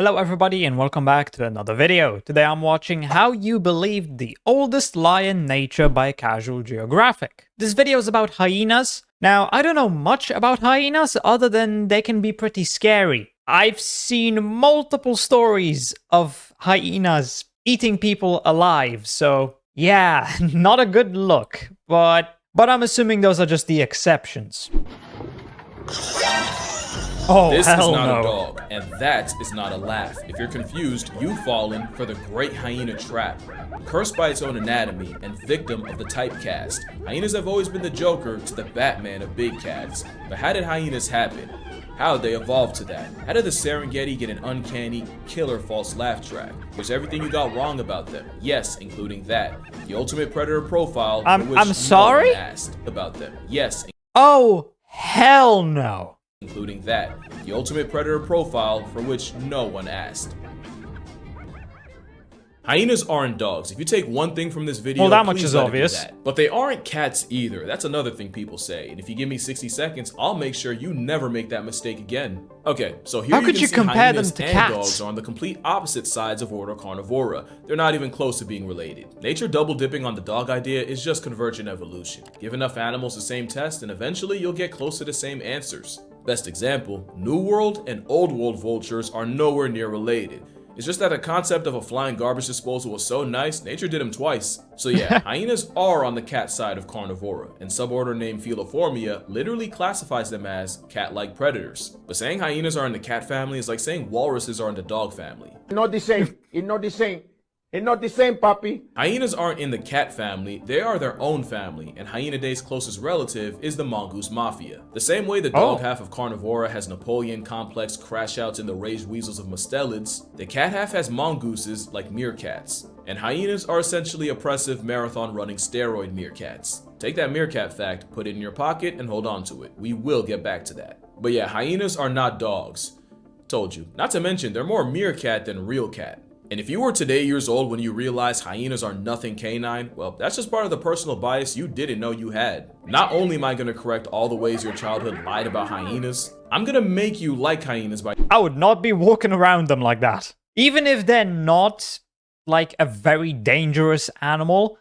Hello everybody and welcome back to another video. Today I'm watching How You Believed the Oldest Lie in Nature by Casual Geographic. This video is about hyenas. Now, I don't know much about hyenas other than they can be pretty scary. I've seen multiple stories of hyenas eating people alive, so yeah, not a good look. But I'm assuming those are just the exceptions. Oh, this is hell not no. a dog, and that is not a laugh. If you're confused, you've fallen for the great hyena trap. Cursed by its own anatomy and victim of the typecast, hyenas have always been the Joker to the Batman of big cats. But how did hyenas happen? How did they evolve to that? How did the Serengeti get an uncanny, killer false laugh track? Was everything you got wrong about them? Yes, including that. The ultimate predator profile, for which I'm sorry? no one asked about them. Yes. Oh, hell no. Including that, the ultimate predator profile for which no one asked. Hyenas aren't dogs. If you take one thing from this video, well, that much please is let it be obvious. that. But they aren't cats either. That's another thing people say. And if you give me 60 seconds, I'll make sure you never make that mistake again. Okay, so here How could you compare them hyenas to and cats? dogs are on the complete opposite sides of order Carnivora. They're not even close to being related. Nature double dipping on the dog idea is just convergent evolution. Give enough animals the same test and eventually you'll get close to the same answers. Best example, New World and Old World vultures are nowhere near related. It's just that the concept of a flying garbage disposal was so nice, nature did them twice. So yeah, hyenas are on the cat side of Carnivora, and suborder named Feliformia literally classifies them as cat-like predators. But saying hyenas are in the cat family is like saying walruses are in the dog family. Not the same. It's not the same. It's not the same, papi. Hyenas aren't in the cat family, they are their own family, and Hyenaday's closest relative is the mongoose mafia. The same way the dog half of Carnivora has Napoleon complex crash outs and the raged weasels of mustelids, the cat half has mongooses like meerkats. And hyenas are essentially oppressive marathon running steroid meerkats. Take that meerkat fact, put it in your pocket, and hold on to it. We will get back to that. But yeah, hyenas are not dogs. Told you. Not to mention, they're more meerkat than real cat. And if you were today years old when you realized hyenas are nothing canine, well, that's just part of the personal bias you didn't know you had. Not only am I gonna correct all the ways your childhood lied about hyenas, I'm gonna make you like hyenas by— I would not be walking around them like that. Even if they're not, like, a very dangerous animal,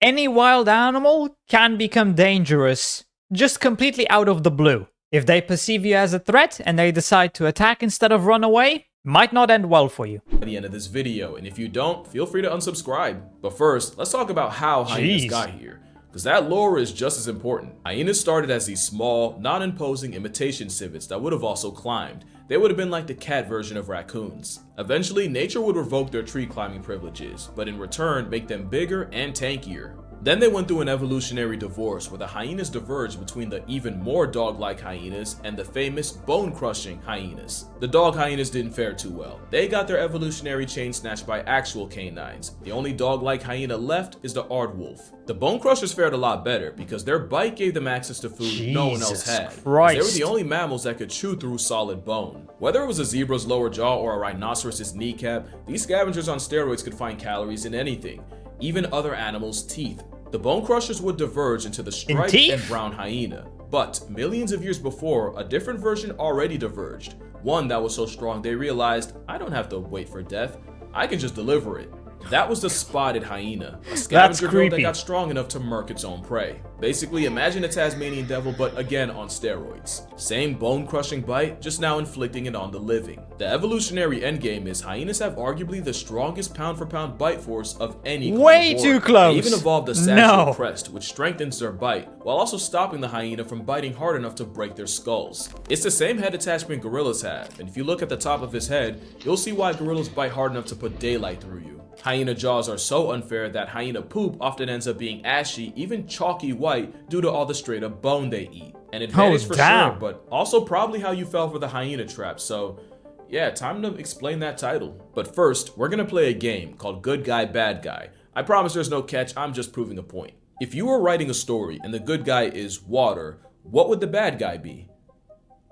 any wild animal can become dangerous just completely out of the blue. If they perceive you as a threat and they decide to attack instead of run away, might not end well for you. At the end of this video, and if you don't, feel free to unsubscribe. But first, let's talk about how hyenas got here, because that lore is just as important. Hyenas started as these small, non-imposing imitation civets that would have also climbed. They would have been like the cat version of raccoons. Eventually, nature would revoke their tree climbing privileges, but in return, make them bigger and tankier. Then they went through an evolutionary divorce where the hyenas diverged between the even more dog-like hyenas and the famous bone-crushing hyenas. The dog hyenas didn't fare too well. They got their evolutionary chain snatched by actual canines. The only dog-like hyena left is the aardwolf. The bone crushers fared a lot better because their bite gave them access to food no one else had. They were the only mammals that could chew through solid bone. Whether it was a zebra's lower jaw or a rhinoceros's kneecap, these scavengers on steroids could find calories in anything, even other animals' teeth. The bone crushers would diverge into the striped and brown hyena. But millions of years before, a different version already diverged. One that was so strong they realized, I don't have to wait for death, I can just deliver it. That was the spotted hyena, a scavenger bird that got strong enough to murk its own prey. Basically, imagine a Tasmanian devil, but again on steroids. Same bone-crushing bite, just now inflicting it on the living. The evolutionary endgame is hyenas have arguably the strongest pound-for-pound bite force of any carnivore. Way too close. They even evolved a sagittal crest, which strengthens their bite, while also stopping the hyena from biting hard enough to break their skulls. It's the same head attachment gorillas have, and if you look at the top of his head, you'll see why gorillas bite hard enough to put daylight through you. Hyena jaws are so unfair that hyena poop often ends up being ashy, even chalky white, due to all the straight up bone they eat. An advantage for sure, but also probably how you fell for the hyena trap, so yeah, time to explain that title. But first, we're gonna play a game called Good Guy, Bad Guy. I promise there's no catch, I'm just proving a point. If you were writing a story and the good guy is water, what would the bad guy be?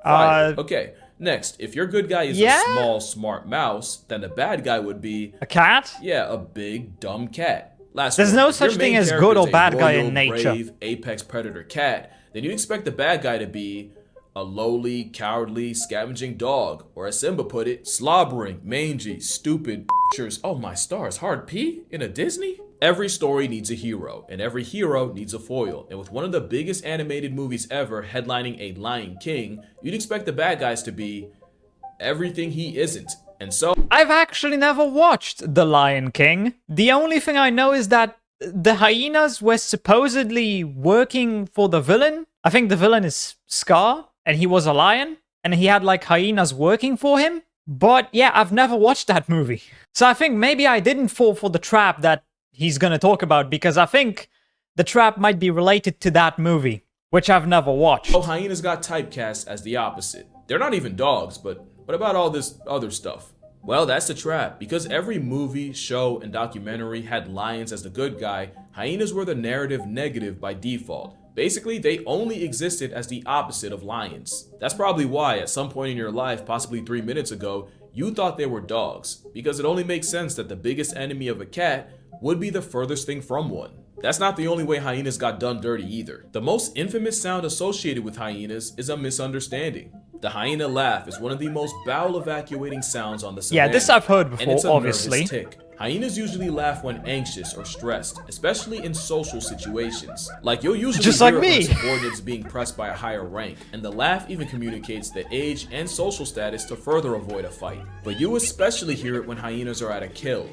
Fire. Okay. Next, if your good guy is a small, smart mouse, then the bad guy would be— a cat? Yeah, a big, dumb cat. There's no such thing as good or bad guy in nature. Brave, apex predator cat, then you expect the bad guy to be A lowly, cowardly, scavenging dog, or as Simba put it, slobbering, mangy, stupid oh my stars, hard P in a Disney? Every story needs a hero, and every hero needs a foil. And with one of the biggest animated movies ever headlining a Lion King, you'd expect the bad guys to be everything he isn't. And so I've actually never watched The Lion King. The only thing I know is that the hyenas were supposedly working for the villain. I think the villain is Scar, and he was a lion, and he had like hyenas working for him. But yeah, I've never watched that movie. So I think maybe I didn't fall for the trap that he's gonna talk about, because I think the trap might be related to that movie, which I've never watched. Oh, hyenas got typecast as the opposite. They're not even dogs, but what about all this other stuff? Well, that's the trap. Because every movie, show, and documentary had lions as the good guy, hyenas were the narrative negative by default. Basically, they only existed as the opposite of lions. That's probably why, at some point in your life, possibly 3 minutes ago, you thought they were dogs. Because it only makes sense that the biggest enemy of a cat would be the furthest thing from one. That's not the only way hyenas got done dirty either. The most infamous sound associated with hyenas is a misunderstanding. The hyena laugh is one of the most bowel evacuating sounds on the savannah. Yeah, this I've heard and it's before, a obviously. nervous tick. Hyenas usually laugh when anxious or stressed, especially in social situations. Like, you'll usually Just hear like me. it when a subordinate's being pressed by a higher rank, and the laugh even communicates the age and social status to further avoid a fight. But you especially hear it when hyenas are at a kill,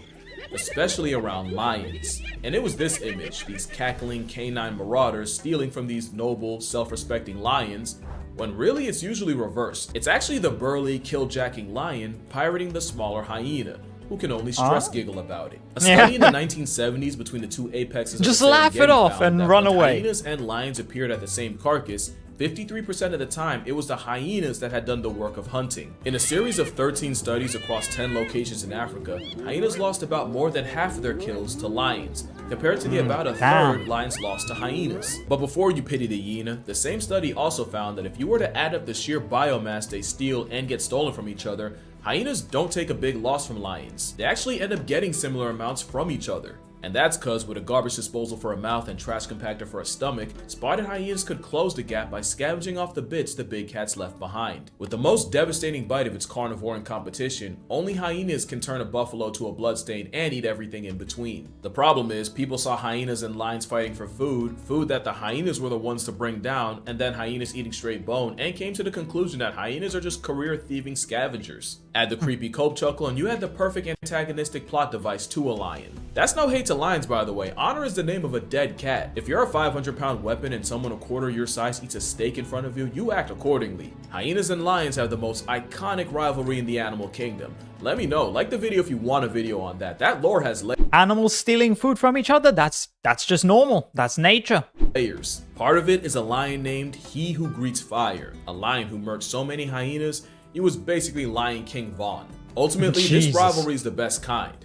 especially around lions. And it was this image, these cackling canine marauders stealing from these noble, self-respecting lions, when really it's usually reversed. It's actually the burly, kill-jacking lion pirating the smaller hyena, who can only stress giggle about it. A study in the 1970s between the two apexes of Just the laugh Serengeti it off found and that run when away. hyenas and lions appeared at the same carcass, 53% of the time, it was the hyenas that had done the work of hunting. In a series of 13 studies across 10 locations in Africa, hyenas lost about more than half of their kills to lions, compared to the about a third lions lost to hyenas. But before you pity the hyena, the same study also found that if you were to add up the sheer biomass they steal and get stolen from each other, hyenas don't take a big loss from lions. They actually end up getting similar amounts from each other. And that's cause with a garbage disposal for a mouth and trash compactor for a stomach, spotted hyenas could close the gap by scavenging off the bits the big cats left behind. With the most devastating bite of its carnivore in competition, only hyenas can turn a buffalo to a bloodstain and eat everything in between. The problem is, people saw hyenas and lions fighting for food that the hyenas were the ones to bring down, and then hyenas eating straight bone, and came to the conclusion that hyenas are just career thieving scavengers. Add the creepy cope chuckle and you had the perfect antagonistic plot device to a lion. That's no hate to lions, by the way. Honor is the name of a dead cat. If you're a 500-pound weapon and someone a quarter your size eats a steak in front of you, you act accordingly. Hyenas and lions have the most iconic rivalry in the animal kingdom. Let me know. Like the video if you want a video on that. That lore has Animals stealing food from each other? That's just normal. That's nature. layers. Part of it is a lion named He Who Greets Fire, a lion who murked so many hyenas, he was basically Lion King Vaughn. Ultimately, this Jesus. rivalry is the best kind.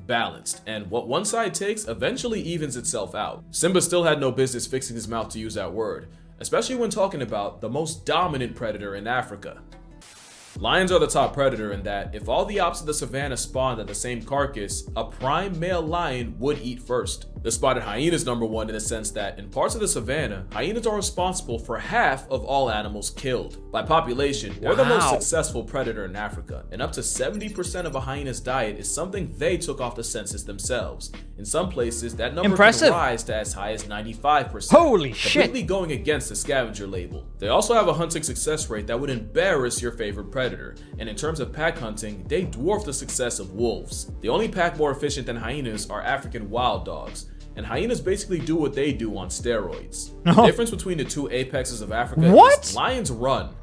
Balanced, and what one side takes eventually evens itself out. Simba still had no business fixing his mouth to use that word, especially when talking about the most dominant predator in Africa. Lions are the top predator in that if all the ops of the savannah spawned at the same carcass, a prime male lion would eat first. The spotted hyena is number one in the sense that in parts of the savannah, hyenas are responsible for half of all animals killed. By population, they're the most successful predator in Africa, and up to 70% of a hyena's diet is something they took off the census themselves. In some places, that number can rise to as high as 95%. Holy shit! Completely going against the scavenger label. They also have a hunting success rate that would embarrass your favorite predator, and in terms of pack hunting, they dwarf the success of wolves. The only pack more efficient than hyenas are African wild dogs, and hyenas basically do what they do on steroids. The difference between the two apexes of Africa is lions run,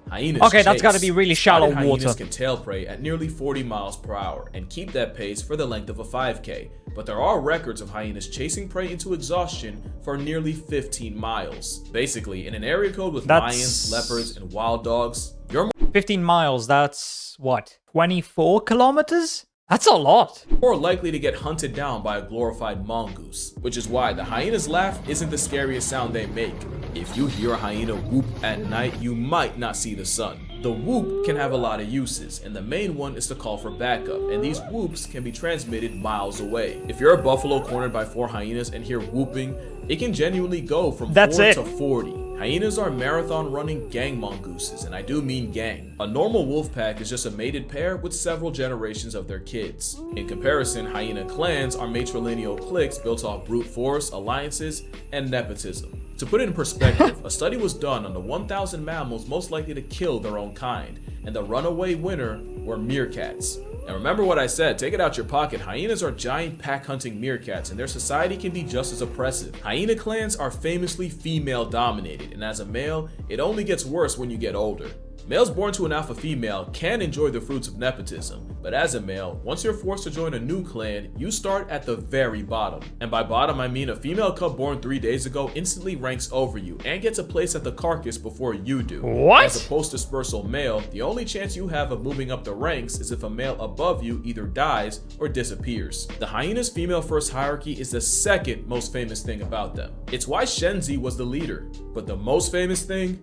hyenas chase. That's gotta be really shallow Spotted water. Hyenas can tail prey at nearly 40 miles per hour and keep that pace for the length of a 5K, but there are records of hyenas chasing prey into exhaustion for nearly 15 miles. Basically, in an area code with lions, leopards, and wild dogs, you're 15 miles, that's what, 24 kilometers? That's a lot. more likely to get hunted down by a glorified mongoose, which is why the hyena's laugh isn't the scariest sound they make. If you hear a hyena whoop at night, you might not see the sun. The whoop can have a lot of uses, and the main one is to call for backup, and these whoops can be transmitted miles away. If you're a buffalo cornered by 4 hyenas and hear whooping, it can genuinely go from 4 to 40. Hyenas are marathon running gang mongooses, and I do mean gang. A normal wolf pack is just a mated pair with several generations of their kids. In comparison, hyena clans are matrilineal cliques built off brute force, alliances, and nepotism. To put it in perspective, a study was done on the 1,000 mammals most likely to kill their own kind, and the runaway winner were meerkats. And remember what I said, take it out your pocket, hyenas are giant pack-hunting meerkats, and their society can be just as oppressive. Hyena clans are famously female-dominated, and as a male, it only gets worse when you get older. Males born to an alpha female can enjoy the fruits of nepotism, but as a male, once you're forced to join a new clan, you start at the very bottom. And by bottom, I mean a female cub born 3 days ago instantly ranks over you and gets a place at the carcass before you do. What? As a post-dispersal male, the only chance you have of moving up the ranks is if a male above you either dies or disappears. The hyena's female first hierarchy is the second most famous thing about them. It's why Shenzi was the leader. But the most famous thing?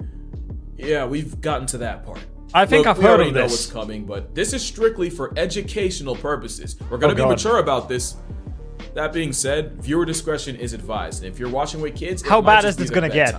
Yeah, we've gotten to that part. I think I've heard of We already know this. what's coming, but this is strictly for educational purposes. We're gonna be mature about this. That being said, viewer discretion is advised, and if you're watching with kids, How bad is this gonna get?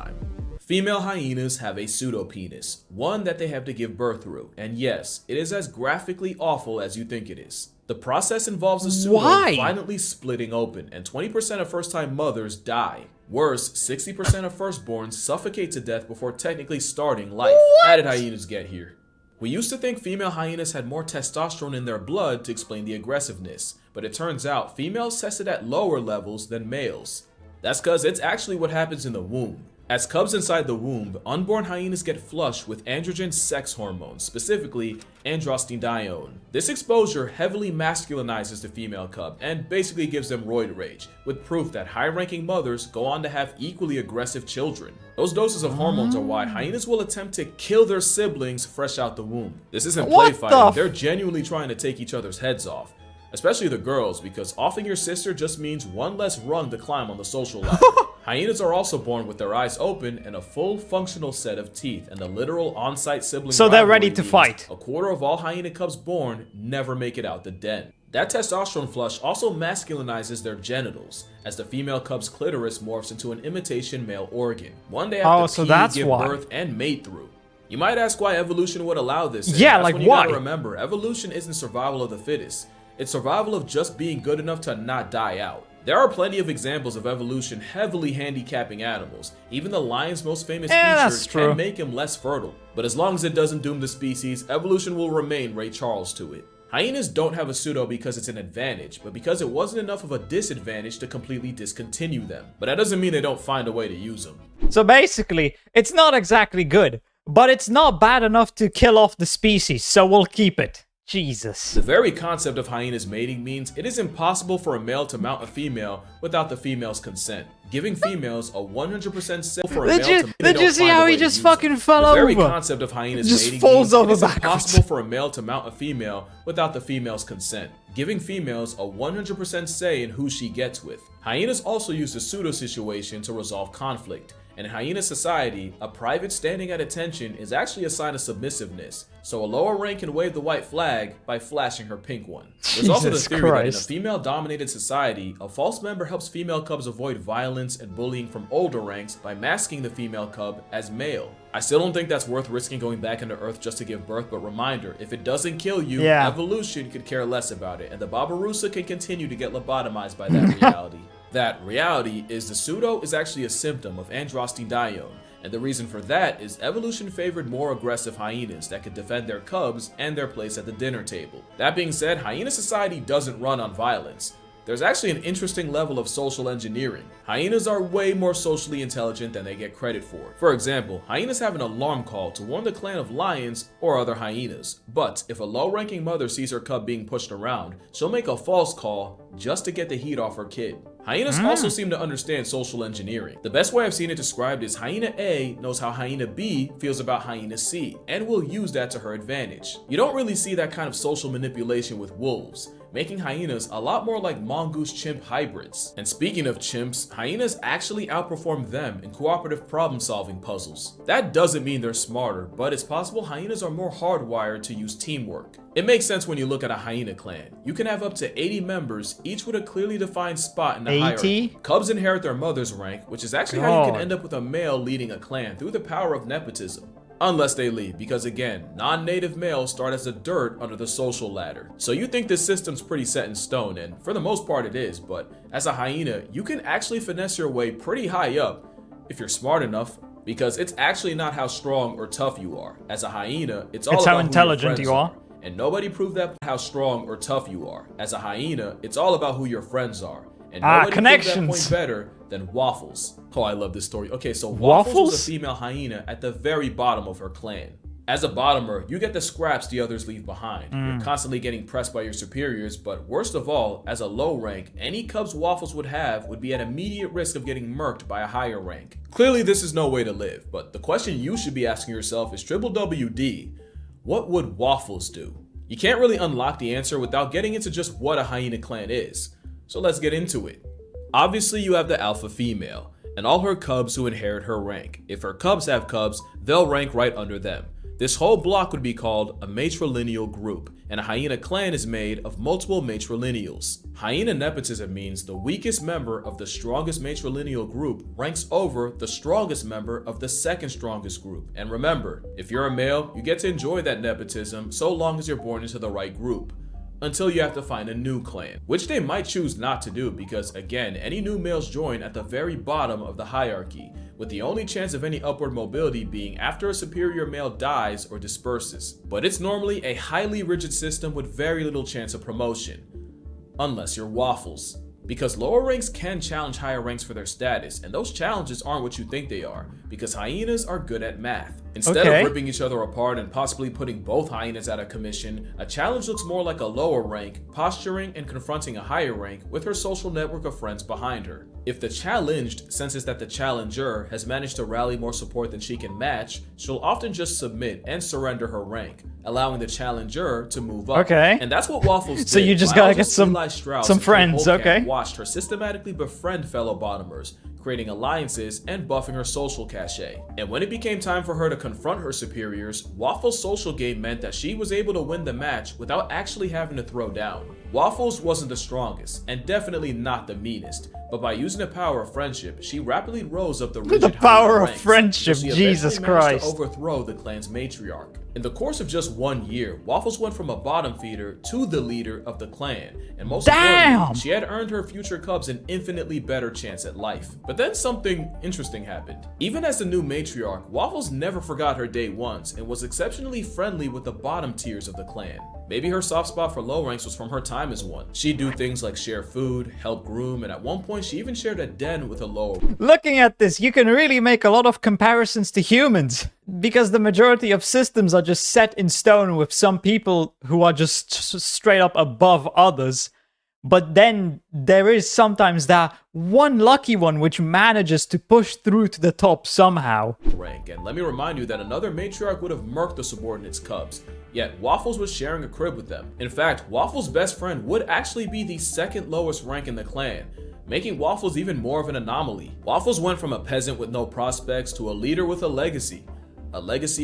Female hyenas have a pseudopenis, one that they have to give birth through, and yes, it is as graphically awful as you think it is. The process involves the pseudo violently splitting open, and 20% of first-time mothers die. Worse, 60% of firstborns suffocate to death before technically starting life. How did hyenas get here? We used to think female hyenas had more testosterone in their blood to explain the aggressiveness, but it turns out females tested at lower levels than males. That's because it's actually what happens in the womb. As cubs inside the womb, unborn hyenas get flushed with androgen sex hormones, specifically androstenedione. This exposure heavily masculinizes the female cub and basically gives them roid rage, with proof that high-ranking mothers go on to have equally aggressive children. Those doses of hormones are why hyenas will attempt to kill their siblings fresh out the womb. This isn't play fighting, they're genuinely trying to take each other's heads off. Especially the girls, because offing your sister just means one less rung to climb on the social ladder. Hyenas are also born with their eyes open and a full functional set of teeth, and the literal on-site sibling so they're ready to fight. A quarter of all hyena cubs born never make it out the den. That testosterone flush also masculinizes their genitals, as the female cub's clitoris morphs into an imitation male organ. One they have to give birth and mate through. You might ask why evolution would allow this. Yeah, like why? Gotta remember, evolution isn't survival of the fittest. It's survival of just being good enough to not die out. There are plenty of examples of evolution heavily handicapping animals. Even the lion's most famous features can make him less fertile. But as long as it doesn't doom the species, evolution will remain Ray Charles to it. Hyenas don't have a pseudo because it's an advantage, but because it wasn't enough of a disadvantage to completely discontinue them. But that doesn't mean they don't find a way to use them. So basically, it's not exactly good, but it's not bad enough to kill off the species, so we'll keep it. Jesus. The very concept of hyenas mating means it is impossible for a male to mount a female without the female's consent, giving females a 100% safe for a male to Did you see how he just fucking fell over? The very concept of hyenas mating falls means over it is backwards. impossible for a male to mount a female without the female's consent, giving females a 100% say in who she gets with. Hyenas also use the pseudo situation to resolve conflict. And in hyena society, a private standing at attention is actually a sign of submissiveness, so a lower rank can wave the white flag by flashing her pink one. There's also the theory that in a female-dominated society, a false member helps female cubs avoid violence and bullying from older ranks by masking the female cub as male. I still don't think that's worth risking going back into Earth just to give birth, but reminder, if it doesn't kill you, evolution could care less about it, and the Babarusa can continue to get lobotomized by that reality. That reality is the pseudo is actually a symptom of androstenedione, and the reason for that is evolution favored more aggressive hyenas that could defend their cubs and their place at the dinner table. That being said, hyena society doesn't run on violence. There's actually an interesting level of social engineering. Hyenas are way more socially intelligent than they get credit for. For example, hyenas have an alarm call to warn the clan of lions or other hyenas. But if a low-ranking mother sees her cub being pushed around, she'll make a false call just to get the heat off her kid. Hyenas also seem to understand social engineering. The best way I've seen it described is hyena A knows how hyena B feels about hyena C, and will use that to her advantage. You don't really see that kind of social manipulation with wolves, making hyenas a lot more like mongoose chimp hybrids. And speaking of chimps, hyenas actually outperform them in cooperative problem-solving puzzles. That doesn't mean they're smarter, but it's possible hyenas are more hardwired to use teamwork. It makes sense when you look at a hyena clan. You can have up to 80 members, each with a clearly defined spot in the 80? hierarchy. Cubs inherit their mother's rank, which is actually how you can end up with a male leading a clan through the power of nepotism. Unless they leave, because again, non-native males start as the dirt under the social ladder. So you think this system's pretty set in stone, and for the most part it is, but as a hyena, you can actually finesse your way pretty high up if you're smart enough, because it's actually not how strong or tough you are. As a hyena, it's all about how intelligent who your you are. friends are. And nobody proved that how strong or tough you are. As a hyena, it's all about who your friends are. And nobody proved that point better than Waffles. Oh, I love this story. Okay, so Waffles was a female hyena at the very bottom of her clan. As a bottomer, you get the scraps the others leave behind. You're constantly getting pressed by your superiors, but worst of all, as a low rank, any cubs Waffles would have would be at immediate risk of getting murked by a higher rank. Clearly, this is no way to live, but the question you should be asking yourself is WWD. What would Waffles do? You can't really unlock the answer without getting into just what a hyena clan is. So let's get into it. Obviously, you have the alpha female, and all her cubs who inherit her rank. If her cubs have cubs, they'll rank right under them. This whole block would be called a matrilineal group, and a hyena clan is made of multiple matrilineals. Hyena nepotism means the weakest member of the strongest matrilineal group ranks over the strongest member of the second strongest group. And remember, if you're a male, you get to enjoy that nepotism so long as you're born into the right group. Until you have to find a new clan, which they might choose not to do because, again, any new males join at the very bottom of the hierarchy, with the only chance of any upward mobility being after a superior male dies or disperses. But it's normally a highly rigid system with very little chance of promotion. Unless you're Waffles. Because lower ranks can challenge higher ranks for their status, and those challenges aren't what you think they are, because hyenas are good at math. Instead of ripping each other apart and possibly putting both hyenas out of commission, a challenge looks more like a lower rank, posturing and confronting a higher rank with her social network of friends behind her. If the challenged senses that the challenger has managed to rally more support than she can match, she'll often just submit and surrender her rank, allowing the challenger to move up. And that's what Waffles did. So you just gotta get some friends, Watched her systematically befriend fellow bottomers, creating alliances and buffing her social cachet. And when it became time for her to confront her superiors, Waffles' social game meant that she was able to win the match without actually having to throw down. Waffles wasn't the strongest, and definitely not the meanest, but by using the power of friendship, she rapidly rose up the rigid the power of ranks, friendship, she Jesus Christ. To overthrow the clan's matriarch. In the course of just 1 year, Waffles went from a bottom feeder to the leader of the clan, and most importantly, she had earned her future cubs an infinitely better chance at life. But then something interesting happened. Even as the new matriarch, Waffles never forgot her day ones and was exceptionally friendly with the bottom tiers of the clan. Maybe her soft spot for low ranks was from her time as one. She'd do things like share food, help groom, and at one point she even shared a den with a lower. Looking at this, you can really make a lot of comparisons to humans, because the majority of systems are just set in stone with some people who are just straight up above others. But then there is sometimes that one lucky one which manages to push through to the top somehow. Rank. And let me remind you that another matriarch would have murked the subordinates' cubs, yet Waffles was sharing a crib with them. In fact, Waffles' best friend would actually be the second lowest rank in the clan, making Waffles even more of an anomaly. Waffles went from a peasant with no prospects to a leader with a legacy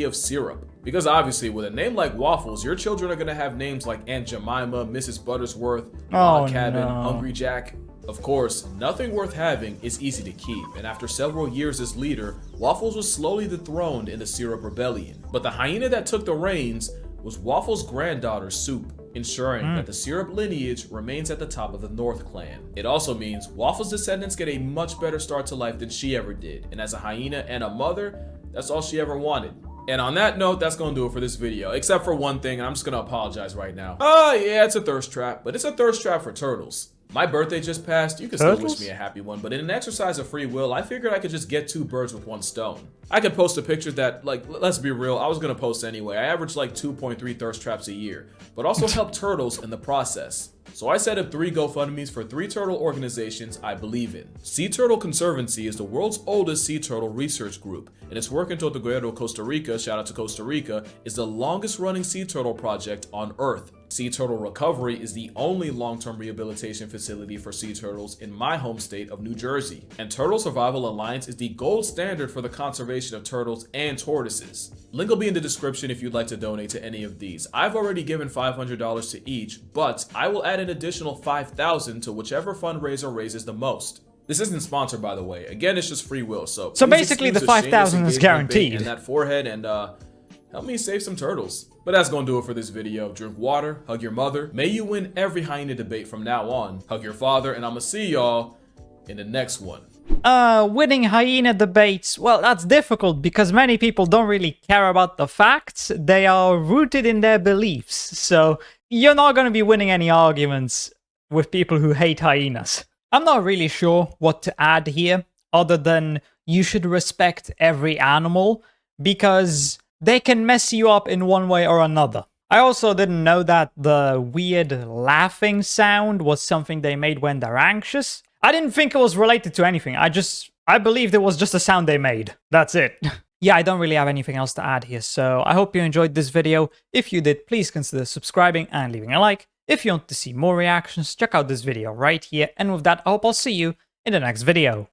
of syrup. Because obviously, with a name like Waffles, your children are gonna have names like Aunt Jemima, Mrs. Buttersworth, Log Cabin, Hungry Jack. Of course, nothing worth having is easy to keep, and after several years as leader, Waffles was slowly dethroned in the Syrup Rebellion. But the hyena that took the reins was Waffles' granddaughter, Soup, ensuring that the Syrup lineage remains at the top of the North clan. It also means Waffles' descendants get a much better start to life than she ever did, and as a hyena and a mother, that's all she ever wanted. And on that note, that's gonna do it for this video, except for one thing, and I'm just gonna apologize right now. Yeah, it's a thirst trap, but it's a thirst trap for turtles. My birthday just passed, you can still wish me a happy one, but in an exercise of free will, I figured I could just get 2 birds with 1 stone. I could post a picture that, like, let's be real, I was gonna post anyway. I average like 2.3 thirst traps a year, but also help turtles in the process. So I set up 3 GoFundMes for 3 turtle organizations I believe in. Sea Turtle Conservancy is the world's oldest sea turtle research group, and its work in Tortuguero, Costa Rica, shout out to Costa Rica, is the longest running sea turtle project on Earth. Sea Turtle Recovery is the only long-term rehabilitation facility for sea turtles in my home state of New Jersey. And Turtle Survival Alliance is the gold standard for the conservation of turtles and tortoises. Link will be in the description if you'd like to donate to any of these. I've already given $500 to each, but I will add an additional $5,000 to whichever fundraiser raises the most. This isn't sponsored, by the way. Again, it's just free will. So basically the 5,000 is guaranteed. And that forehead and help me save some turtles. But that's gonna do it for this video. Drink water, hug your mother. May you win every hyena debate from now on. Hug your father, and I'ma see y'all in the next one. Winning hyena debates, well, that's difficult because many people don't really care about the facts. They are rooted in their beliefs. So you're not gonna be winning any arguments with people who hate hyenas. I'm not really sure what to add here, other than you should respect every animal, because they can mess you up in one way or another. I also didn't know that the weird laughing sound was something they made when they're anxious. I didn't think it was related to anything. I believed it was just a sound they made. That's it. Yeah, I don't really have anything else to add here, so I hope you enjoyed this video. If you did, please consider subscribing and leaving a like. If you want to see more reactions, check out this video right here. And with that, I hope I'll see you in the next video.